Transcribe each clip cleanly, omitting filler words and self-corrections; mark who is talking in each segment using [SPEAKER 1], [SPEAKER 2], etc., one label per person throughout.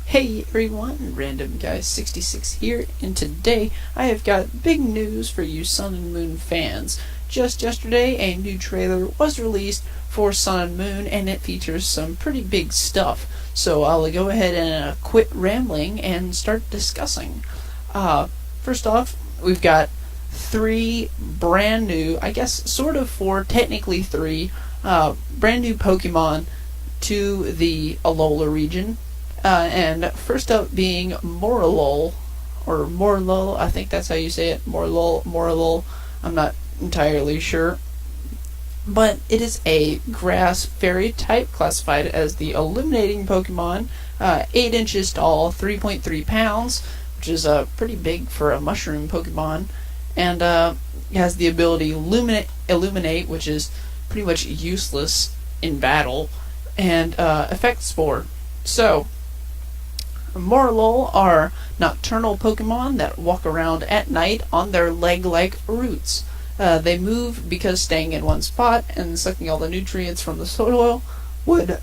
[SPEAKER 1] Hey everyone, Random Guy 66 here, and today I have got big news for you Sun and Moon fans. Just yesterday, a new trailer was released for Sun and Moon, and it features some pretty big stuff. So I'll go ahead and quit rambling and start discussing. First off, we've got three brand new, I guess sort of four, technically three, brand new Pokemon to the Alola region. And first up being Morlul, or Morlul, I think that's how you say it, Morlul, I'm not entirely sure. But it is a grass fairy type, classified as the illuminating Pokemon, 8 inches tall, 3.3 pounds, which is pretty big for a mushroom Pokemon, and has the ability Illuminate, which is pretty much useless in battle, and Effect Spore. So, Morlul are nocturnal Pokemon that walk around at night on their leg-like roots. They move because staying in one spot and sucking all the nutrients from the soil would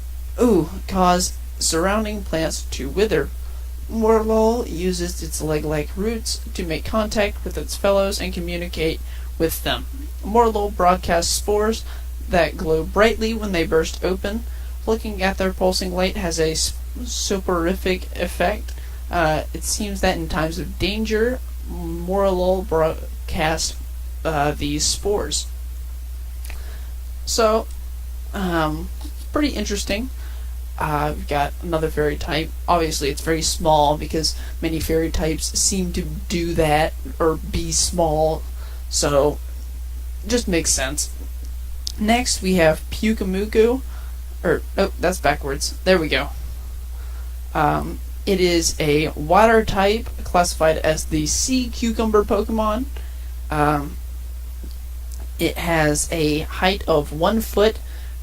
[SPEAKER 1] cause surrounding plants to wither. Morlul uses its leg-like roots to make contact with its fellows and communicate with them. Morlul broadcasts spores that glow brightly when they burst open. Looking at their pulsing light has a soporific effect. It seems that in times of danger, Morlul broadcasts these spores. So, pretty interesting. We've got another fairy type. Obviously, it's very small because many fairy types seem to do that or be small, so just makes sense. Next, we have Pyukumuku. That's backwards. There we go. It is a water type, classified as the sea cucumber Pokemon. It has a height of 1 foot,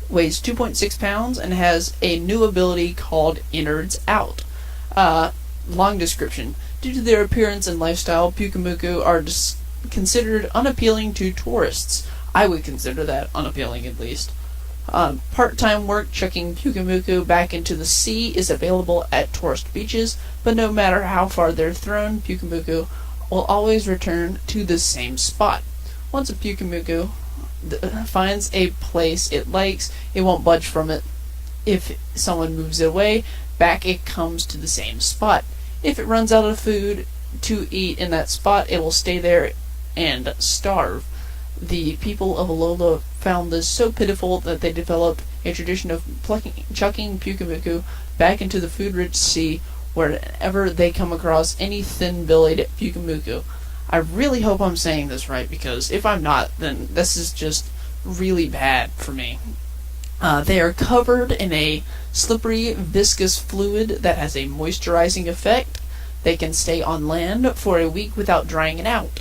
[SPEAKER 1] weighs 2.6 pounds, and has a new ability called Innards Out. Long description. Due to their appearance and lifestyle, Pyukumuku are considered unappealing to tourists. I would consider that unappealing, at least. Part-time work checking Pyukumuku back into the sea is available at tourist beaches, but no matter how far they're thrown, Pyukumuku will always return to the same spot. Once a Pyukumuku finds a place it likes, it won't budge from it. If someone moves it away, back it comes to the same spot. If it runs out of food to eat in that spot, it will stay there and starve. The people of Alola found this so pitiful that they developed a tradition of chucking Pyukumuku back into the food-rich sea wherever they come across any thin-bellied Pyukumuku. I really hope I'm saying this right, because if I'm not, then this is just really bad for me. They are covered in a slippery, viscous fluid that has a moisturizing effect. They can stay on land for a week without drying it out.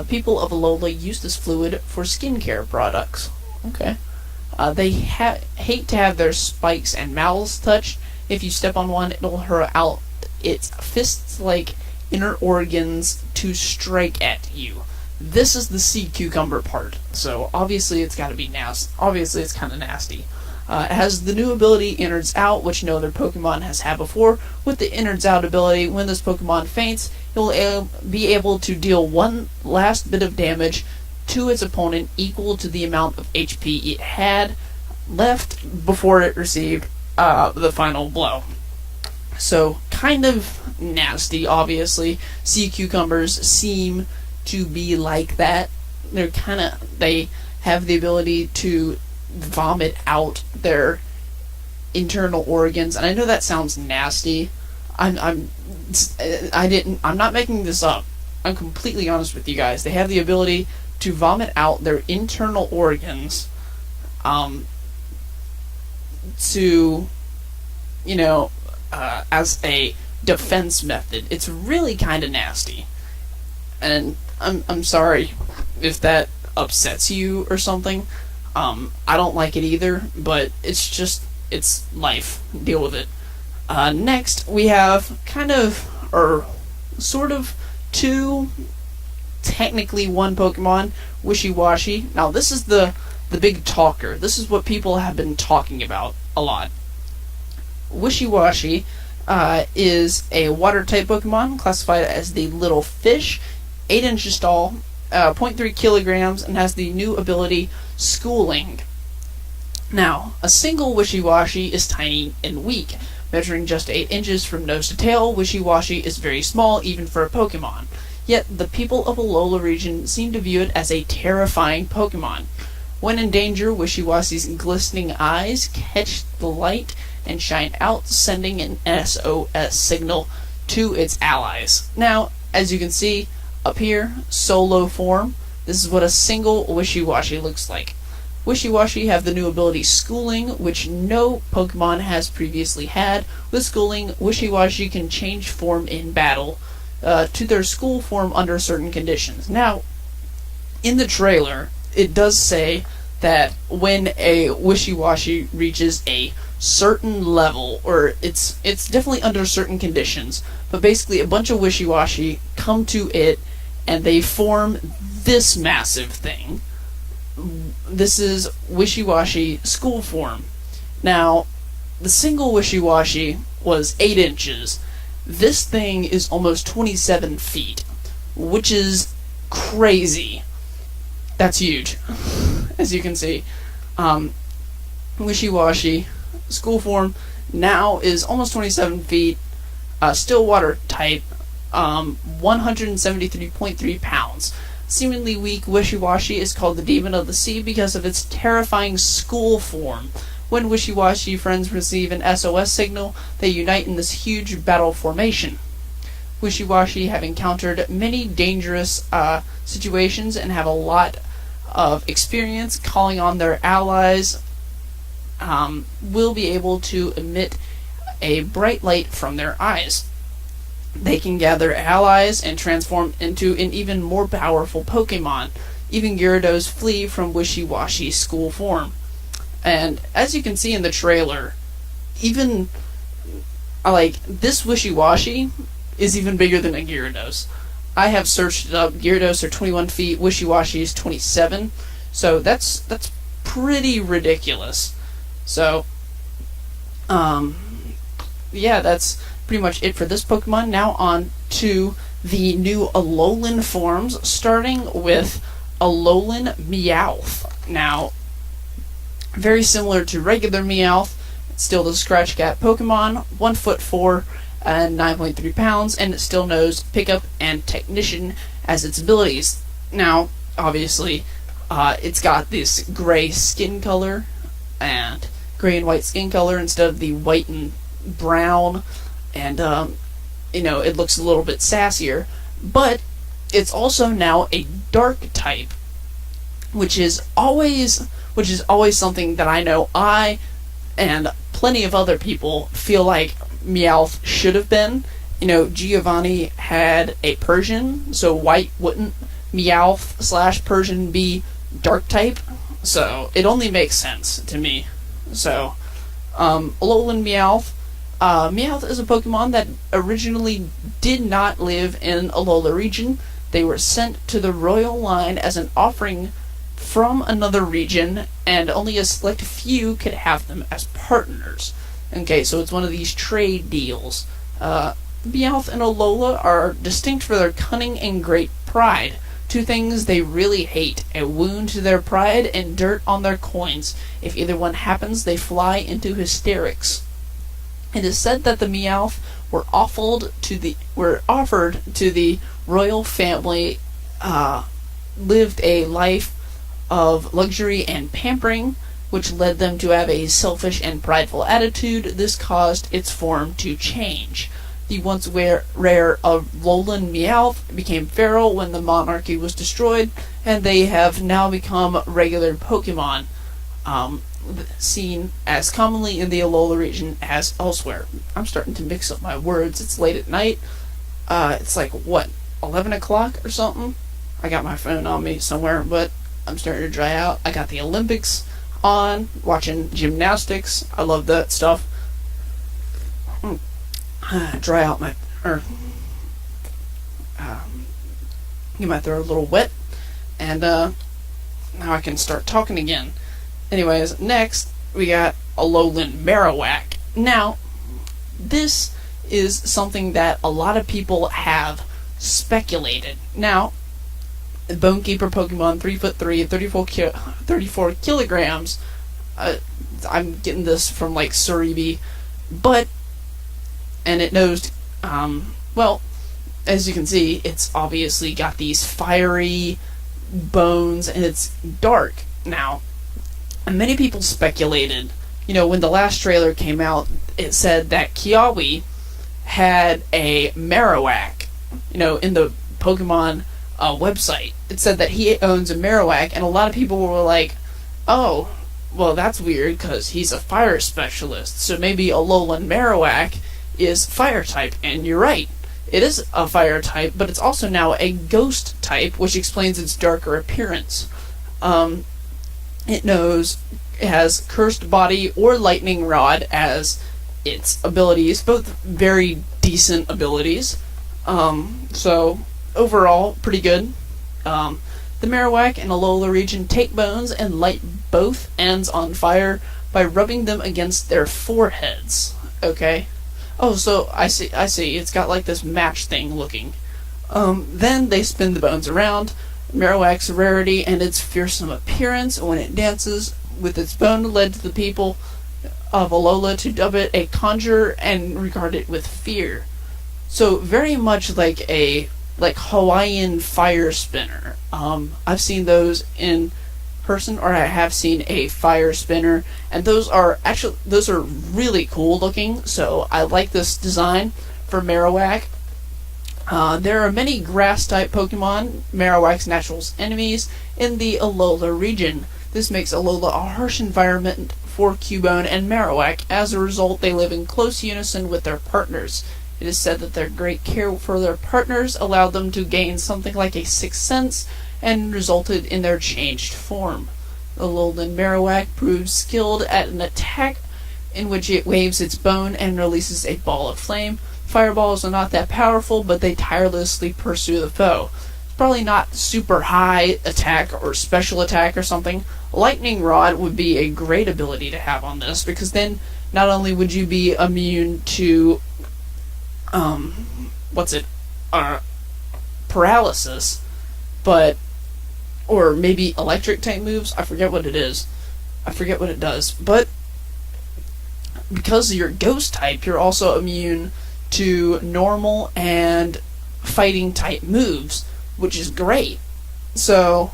[SPEAKER 1] People of Alola use this fluid for skincare products. Okay. They hate to have their spikes and mouths touched. If you step on one, it'll hurl out its fists-like inner organs to strike at you. This is the sea cucumber part, so obviously it's got to be nasty. Obviously it's kind of nasty. It has the new ability Innards Out, which no other Pokemon has had before. With the Innards Out ability, when this Pokemon faints, it will be able to deal one last bit of damage to its opponent equal to the amount of HP it had left before it received the final blow. So, kind of nasty, obviously. Sea cucumbers seem to be like that. They have the ability to vomit out their internal organs, and I know that sounds nasty. I'm not making this up. I'm completely honest with you guys. They have the ability to vomit out their internal organs, as a defense method. It's really kind of nasty, and I'm sorry if that upsets you or something. I don't like it either, but it's life. Deal with it. Next, we have sort of two, technically one Pokemon, Wishy-Washy. Now, this is the big talker. This is what people have been talking about a lot. Wishy-Washy is a water-type Pokemon, classified as the little fish, 8 inches tall, zero point 0.3 kilograms, and has the new ability Schooling. Now, a single Wishy-Washy is tiny and weak. Measuring just 8 inches from nose to tail, Wishy-Washy is very small even for a Pokemon. Yet, the people of Alola region seem to view it as a terrifying Pokemon. When in danger, Wishy-Washy's glistening eyes catch the light and shine out, sending an SOS signal to its allies. Now, as you can see up here, solo form, this is what a single Wishy-Washy looks like. Wishy-Washy have the new ability Schooling, which no Pokemon has previously had. With Schooling, Wishy-Washy can change form in battle to their school form under certain conditions. Now, in the trailer, it does say that when a Wishy-Washy reaches a certain level, or it's definitely under certain conditions, but basically a bunch of Wishy-Washy come to it and they form this massive thing. This is Wishy-Washy school form. Now, the single Wishy-Washy was 8 inches. This thing is almost 27 feet, which is crazy. That's huge, as you can see. Wishy-Washy school form now is almost 27 feet, still water type, 173.3 pounds. Seemingly weak, Wishy-Washy is called the Demon of the Sea because of its terrifying school form. When Wishy-Washy friends receive an SOS signal, they unite in this huge battle formation. Wishy-Washy have encountered many dangerous situations and have a lot of experience calling on their allies. Will be able to emit a bright light from their eyes. They can gather allies and transform into an even more powerful Pokemon. Even Gyarados flee from Wishy-Washy school form. And as you can see in the trailer, even this Wishy-Washy is even bigger than a Gyarados. I have searched it up. Gyarados are 21 feet, Wishy-Washy is 27. So that's pretty ridiculous. So, yeah, that's pretty much it for this Pokemon. Now on to the new Alolan forms, starting with Alolan Meowth. Now, very similar to regular Meowth, it's still the Scratch Cat Pokemon, 1'4" and 9.3 pounds, and it still knows Pickup and Technician as its abilities. Now, obviously, it's got this gray skin color, and gray and white skin color instead of the white and brown, and it looks a little bit sassier, but it's also now a dark type, which is always something that I know I and plenty of other people feel like Meowth should have been. Giovanni had a Persian, so why wouldn't Meowth / Persian be dark type? So it only makes sense to me. So, Alolan Meowth. Meowth is a Pokemon that originally did not live in Alola region. They were sent to the royal line as an offering from another region, and only a select few could have them as partners. Okay, so it's one of these trade deals. Meowth and Alola are distinct for their cunning and great pride. Two things they really hate: a wound to their pride and dirt on their coins. If either one happens, they fly into hysterics. It is said that the Meowth were offered to the royal family, lived a life of luxury and pampering, which led them to have a selfish and prideful attitude. This caused its form to change. The once rare Alolan Meowth became feral when the monarchy was destroyed, and they have now become regular Pokemon, seen as commonly in the Alola region as elsewhere. I'm starting to mix up my words. It's late at night. It's 11 o'clock or something? I got my phone on me somewhere, but I'm starting to dry out. I got the Olympics on, watching gymnastics. I love that stuff. Dry out get my throat a little wet, and now I can start talking again. Anyways, next we got Alolan Marowak. Now, this is something that a lot of people have speculated. Now, Bonekeeper Pokemon, 3'3", 34 kilograms. I'm getting this from like Suribi, and it knows, well, as you can see, it's obviously got these fiery bones, and it's dark. Now, many people speculated, when the last trailer came out, it said that Kiawe had a Marowak, in the Pokemon website. It said that he owns a Marowak, and a lot of people were like, oh, well, that's weird, because he's a fire specialist, so maybe Alolan Marowak is fire type, and you're right. It is a fire type, but it's also now a ghost type, which explains its darker appearance. It has Cursed Body or Lightning Rod as its abilities, both very decent abilities. So, overall, pretty good. The Marowak and Alola region take bones and light both ends on fire by rubbing them against their foreheads. Okay? Oh, so I see. It's got like this match thing looking. Then they spin the bones around. Marowak's rarity and its fearsome appearance when it dances with its bone led to the people of Alola to dub it a conjurer and regard it with fear. So very much like a Hawaiian fire spinner. I've seen those in person, or I have seen a fire spinner, and those are really cool looking. So I like this design for Marowak. There are many grass-type Pokemon, Marowak's natural enemies, in the Alola region. This makes Alola a harsh environment for Cubone and Marowak. As a result, they live in close unison with their partners. It is said that their great care for their partners allowed them to gain something like a sixth sense and resulted in their changed form. Alolan Marowak proves skilled at an attack in which it waves its bone and releases a ball of flame. Fireballs are not that powerful, but they tirelessly pursue the foe. It's probably not super high attack or special attack or something. Lightning Rod would be a great ability to have on this, because then not only would you be immune to paralysis, or maybe electric type moves. I forget what it is. I forget what it does. But because you're ghost type, you're also immune to normal and fighting type moves, which is great. So,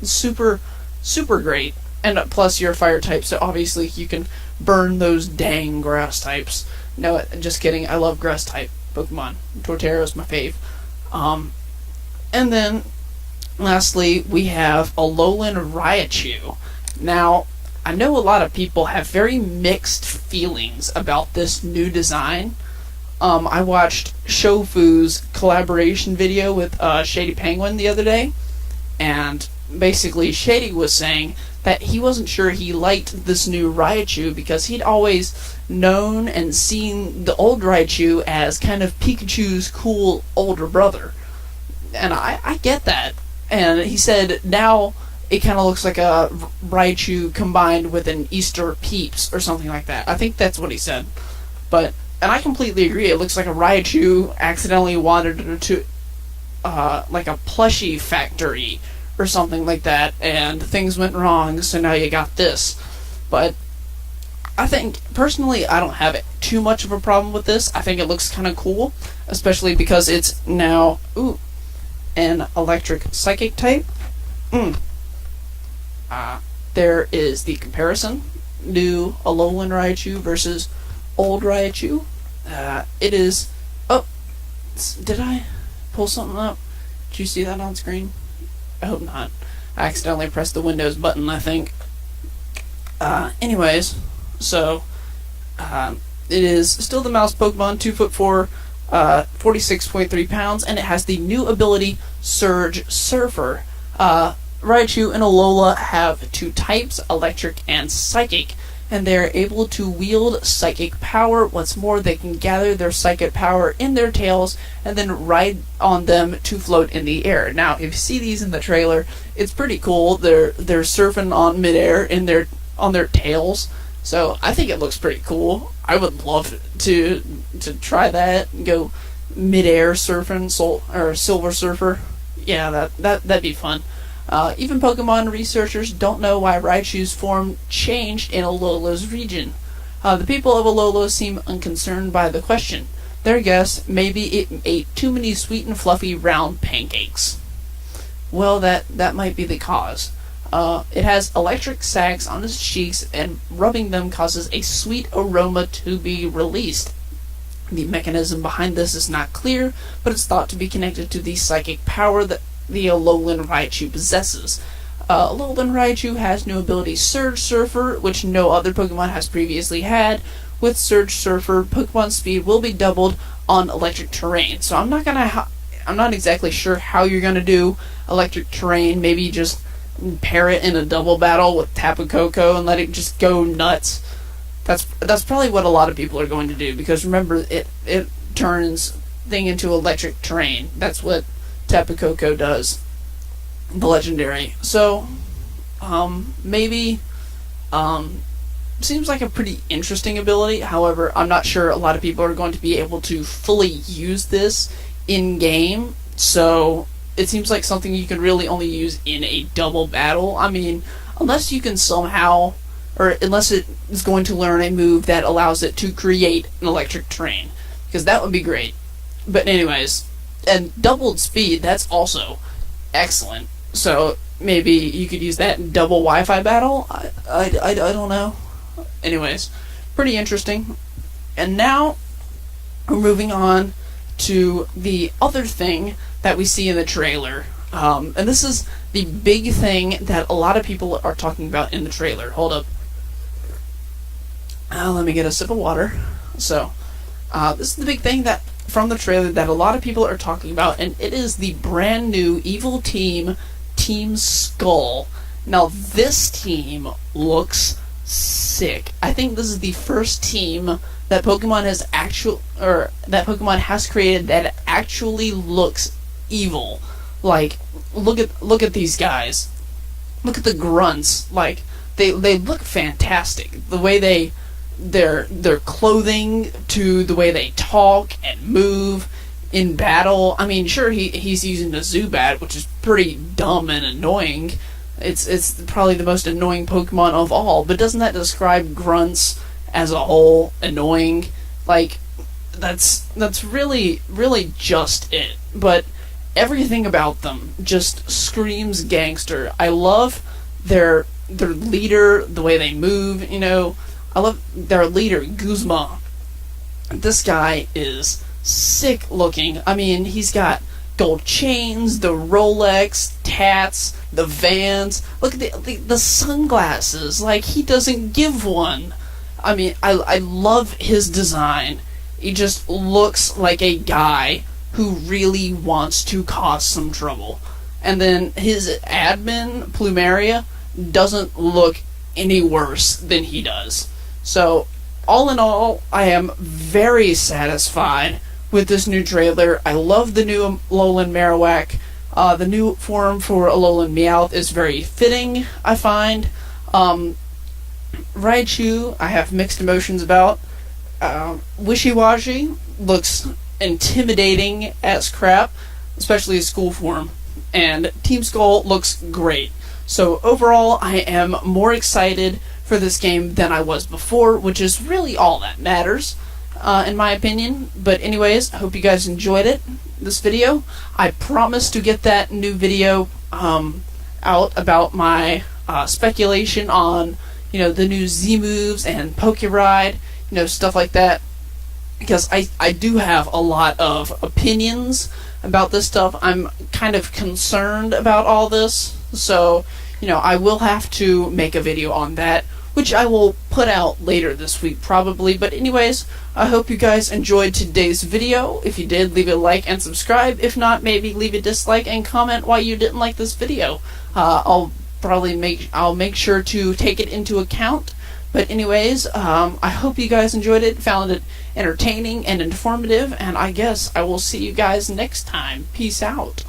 [SPEAKER 1] super great. And plus you're a fire type, so obviously you can burn those dang grass types. No, just kidding. I love grass type Pokemon. Torterra's my fave. And then, lastly, we have Alolan Raichu. Now, I know a lot of people have very mixed feelings about this new design. I watched Shofu's collaboration video with Shady Penguin the other day, and basically Shady was saying that he wasn't sure he liked this new Raichu because he'd always known and seen the old Raichu as kind of Pikachu's cool older brother. And I get that. And he said now it kind of looks like a Raichu combined with an Easter Peeps or something like that. I think that's what he said. And I completely agree. It looks like a Raichu accidentally wandered to like a plushie factory or something like that, and things went wrong, so now you got this. But I think, personally, I don't have too much of a problem with this. I think it looks kind of cool, especially because it's now, an electric psychic type. There is the comparison. New Alolan Raichu versus old Raichu. It is... Oh! Did I pull something up? Did you see that on screen? I hope not. I accidentally pressed the Windows button, I think. Anyways, so, it is still the mouse Pokemon, 2'4", 46.3 pounds, and it has the new ability, Surge Surfer. Raichu and Alola have two types, electric and psychic, and they are able to wield psychic power. What's more, they can gather their psychic power in their tails and then ride on them to float in the air. Now, if you see these in the trailer, it's pretty cool. They're surfing on midair on their tails. So I think it looks pretty cool. I would love to try that and go mid-air surfing, or Silver Surfer. Yeah, that'd be fun. Even Pokemon researchers don't know why Raichu's form changed in Alola's region. The people of Alola seem unconcerned by the question. Their guess, maybe it ate too many sweet and fluffy round pancakes. Well, that might be the cause. It has electric sacs on its cheeks, and rubbing them causes a sweet aroma to be released. The mechanism behind this is not clear, but it's thought to be connected to the psychic power that the Alolan Raichu possesses. Alolan Raichu has new ability Surge Surfer, which no other Pokemon has previously had. With Surge Surfer, Pokemon speed will be doubled on electric terrain. So I'm not exactly sure how you're gonna do electric terrain. Maybe just pair it in a double battle with Tapu Koko and let it just go nuts. That's probably what a lot of people are going to do, because remember, it turns thing into electric terrain. That's what Tapu Koko does, the legendary. So maybe seems like a pretty interesting ability. However, I'm not sure a lot of people are going to be able to fully use this in game. So it seems like something you can really only use in a double battle. I mean, unless you can somehow, or unless it is going to learn a move that allows it to create an electric terrain, because that would be great. But anyways, and doubled speed, that's also excellent. So maybe you could use that in double Wi-Fi battle. I don't know. Anyways, pretty interesting. And now we're moving on to the other thing that we see in the trailer. And this is the big thing that a lot of people are talking about in the trailer. Hold up. Let me get a sip of water. So, this is the big thing that from the trailer that a lot of people are talking about, and it is the brand new evil team, Team Skoll. Now, this team looks sick. I think this is the first team that Pokemon has created that actually looks evil. Like, look at these guys. Look at the grunts. Like, they look fantastic. The way their clothing to the way they talk and move in battle. I mean, sure, he's using a Zubat, which is pretty dumb and annoying. It's probably the most annoying Pokemon of all, but doesn't that describe grunts as a whole? Annoying? Like, that's really just it. But everything about them just screams gangster. I love their leader, the way they move, you know. I love their leader, Guzma. This guy is sick looking. I mean, he's got gold chains, the Rolex, tats, the Vans. Look at the sunglasses. Like, he doesn't give one. I mean, I love his design. He just looks like a guy who really wants to cause some trouble. And then his admin, Plumeria, doesn't look any worse than he does. So, all in all, I am very satisfied with this new trailer. I love the new Alolan Marowak. The new form for Alolan Meowth is very fitting, I find. Raichu, I have mixed emotions about. Wishy-Washy looks intimidating as crap, especially his school form. And Team Skoll looks great. So overall, I am more excited for this game than I was before, which is really all that matters, in my opinion. But anyways, I hope you guys enjoyed this video. I promise to get that new video out about my speculation on, the new Z moves and Pokeride, stuff like that, because I do have a lot of opinions about this stuff. I'm kind of concerned about all this, so I will have to make a video on that, which I will put out later this week probably. But anyways, I hope you guys enjoyed today's video. If you did, leave a like and subscribe. If not, maybe leave a dislike and comment why you didn't like this video. I'll make sure to take it into account. But anyways, I hope you guys enjoyed it, found it entertaining and informative, and I guess I will see you guys next time. Peace out.